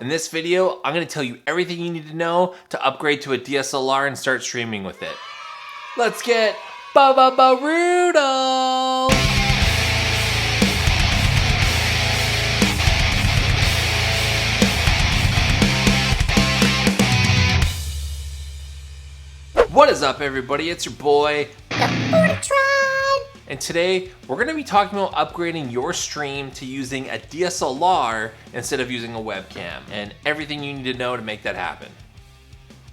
In this video, I'm gonna tell you everything you need to know to upgrade to a DSLR and start streaming with it. Let's get ba-ba-ba-roodle! What is up, everybody? It's your boy, and today we're going to be talking about upgrading your stream to using a DSLR instead of using a webcam, and everything you need to know to make that happen.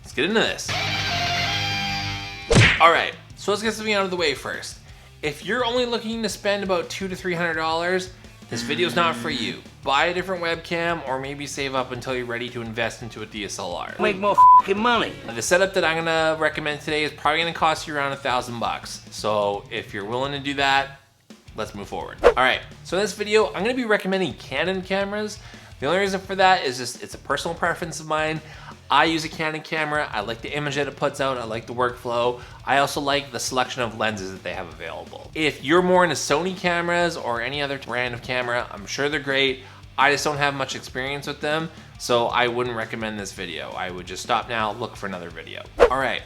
Let's get into this. Alright, so let's get something out of the way first. If you're only looking to spend about $200 to $300, this video's not for you. Buy a different webcam, or maybe save up until you're ready to invest into a DSLR. Make more fucking money. The setup that I'm gonna recommend today is probably gonna cost you around $1,000. So if you're willing to do that, let's move forward. All right, so in this video, I'm gonna be recommending Canon cameras. The only reason for that is just it's a personal preference of mine. I use a Canon camera. I like the image that it puts out. I like the workflow. I also like the selection of lenses that they have available. If you're more into Sony cameras or any other brand of camera, I'm sure they're great. I just don't have much experience with them, so I wouldn't recommend this video. I would just stop now, look for another video. All right,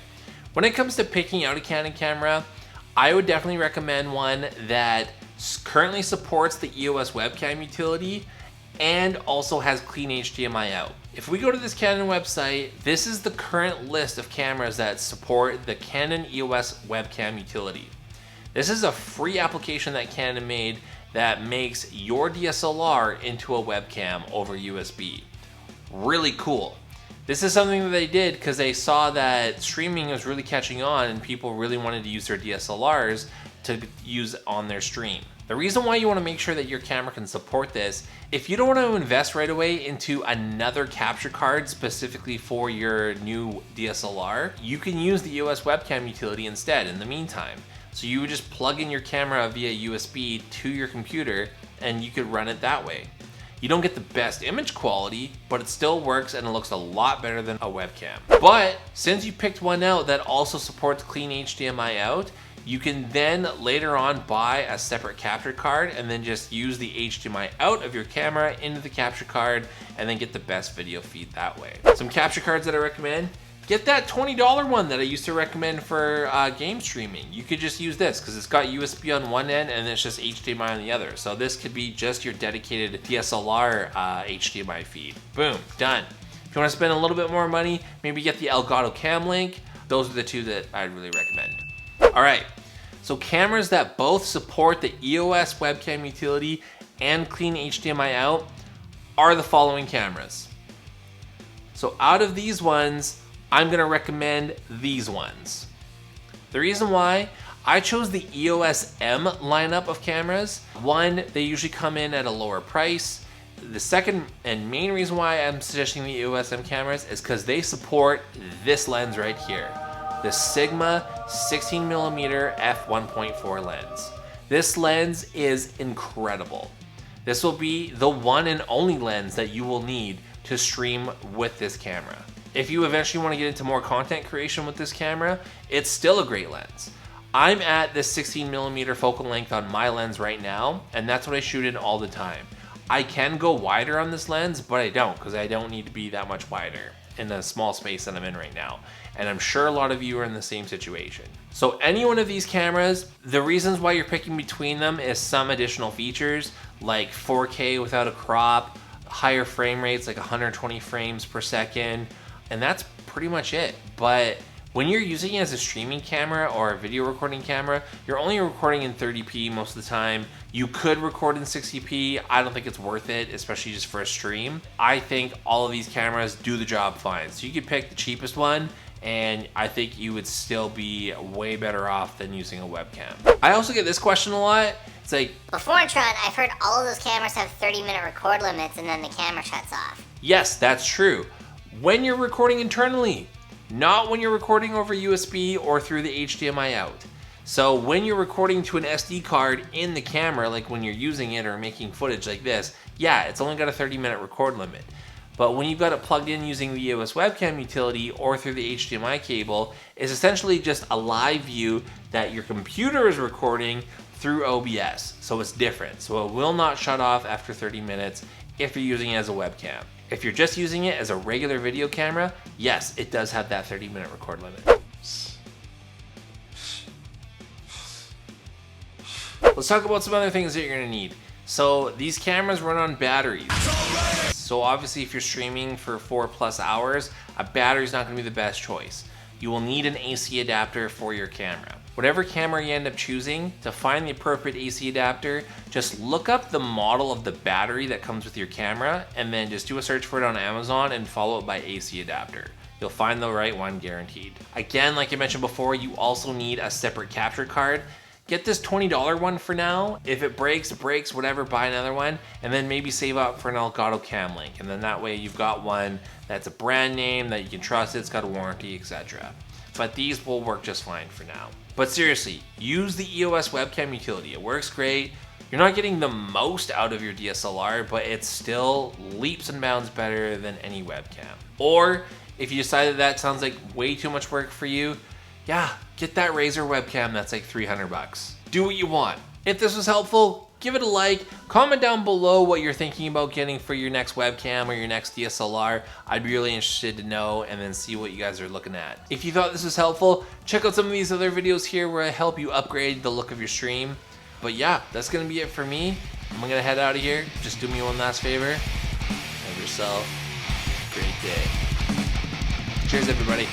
when it comes to picking out a Canon camera, I would definitely recommend one that currently supports the EOS webcam utility and also has clean HDMI out. If we go to this Canon website, this is the current list of cameras that support the Canon EOS webcam utility. This is a free application that Canon made that makes your DSLR into a webcam over USB. Really cool. This is something that they did because they saw that streaming was really catching on and people really wanted to use their DSLRs to use on their stream. The reason why you want to make sure that your camera can support this, if you don't want to invest right away into another capture card specifically for your new DSLR, you can use the EOS webcam utility instead in the meantime. So you would just plug in your camera via USB to your computer and you could run it that way. You don't get the best image quality, but it still works and it looks a lot better than a webcam. But since you picked one out that also supports clean HDMI out, you can then later on buy a separate capture card and then just use the HDMI out of your camera into the capture card and then get the best video feed that way. Some capture cards that I recommend, get that $20 one that I used to recommend for game streaming. You could just use this because it's got USB on one end and it's just HDMI on the other. So this could be just your dedicated DSLR HDMI feed. Boom, done. If you want to spend a little bit more money, maybe get the ELGATO CAMLINK. Those are the two that I'd really recommend. All right, so cameras that both support the EOS webcam utility and clean HDMI out are the following cameras. So out of these ones, I'm gonna recommend these ones. The reason why, I chose the EOS M lineup of cameras. One, they usually come in at a lower price. The second and main reason why I'm suggesting the EOS M cameras is because they support this lens right here. The Sigma 16mm f1.4 lens. This lens is incredible. This will be the one and only lens that you will need to stream with this camera. If you eventually want to get into more content creation with this camera, it's still a great lens. I'm at this 16mm focal length on my lens right now, and that's what I shoot in all the time. I can go wider on this lens, but I don't, because I don't need to be that much wider in the small space that I'm in right now. And I'm sure a lot of you are in the same situation. So any one of these cameras, the reasons why you're picking between them is some additional features like 4K without a crop, higher frame rates like 120 frames per second, and that's pretty much it. But when you're using it as a streaming camera or a video recording camera, you're only recording in 30p most of the time. You could record in 60p. I don't think it's worth it, especially just for a stream. I think all of these cameras do the job fine. So you could pick the cheapest one, and I think you would still be way better off than using a webcam. I also get this question a lot. It's like, before Tron, I've heard all of those cameras have 30-minute record limits and then the camera shuts off. yes, that's true. When you're recording internally, not when you're recording over USB or through the HDMI out. So when you're recording to an SD card in the camera, like when you're using it or making footage like this, yeah, it's only got a 30-minute record limit. But when you've got it plugged in using the EOS webcam utility or through the HDMI cable, it's essentially just a live view that your computer is recording through OBS. So it's different. So it will not shut off after 30 minutes if you're using it as a webcam. If you're just using it as a regular video camera, yes, it does have that 30-minute record limit. Let's talk about some other things that you're gonna need. So these cameras run on batteries. So obviously if you're streaming for 4+ hours, a battery's not gonna be the best choice. You will need an AC adapter for your camera. Whatever camera you end up choosing, to find the appropriate AC adapter, just look up the model of the battery that comes with your camera and then just do a search for it on Amazon and follow it by AC adapter. You'll find the right one guaranteed. Again, like I mentioned before, you also need a separate capture card. Get this $20 one for now. If it breaks, whatever, buy another one, and then maybe save up for an ELGATO CAMLINK. And then that way you've got one that's a brand name that you can trust, it's got a warranty, etc. But these will work just fine for now. But seriously, use the EOS webcam utility. It works great. You're not getting the most out of your DSLR, but it's still leaps and bounds better than any webcam. Or if you decide that sounds like way too much work for you, yeah, get that Razer webcam that's like 300 bucks. Do what you want. If this was helpful, give it a like. Comment down below what you're thinking about getting for your next webcam or your next DSLR. I'd be really interested to know and then see what you guys are looking at. If you thought this was helpful, check out some of these other videos here where I help you upgrade the look of your stream. But yeah, that's gonna be it for me. I'm gonna head out of here. Just do me one last favor. Have yourself a great day. Cheers, everybody.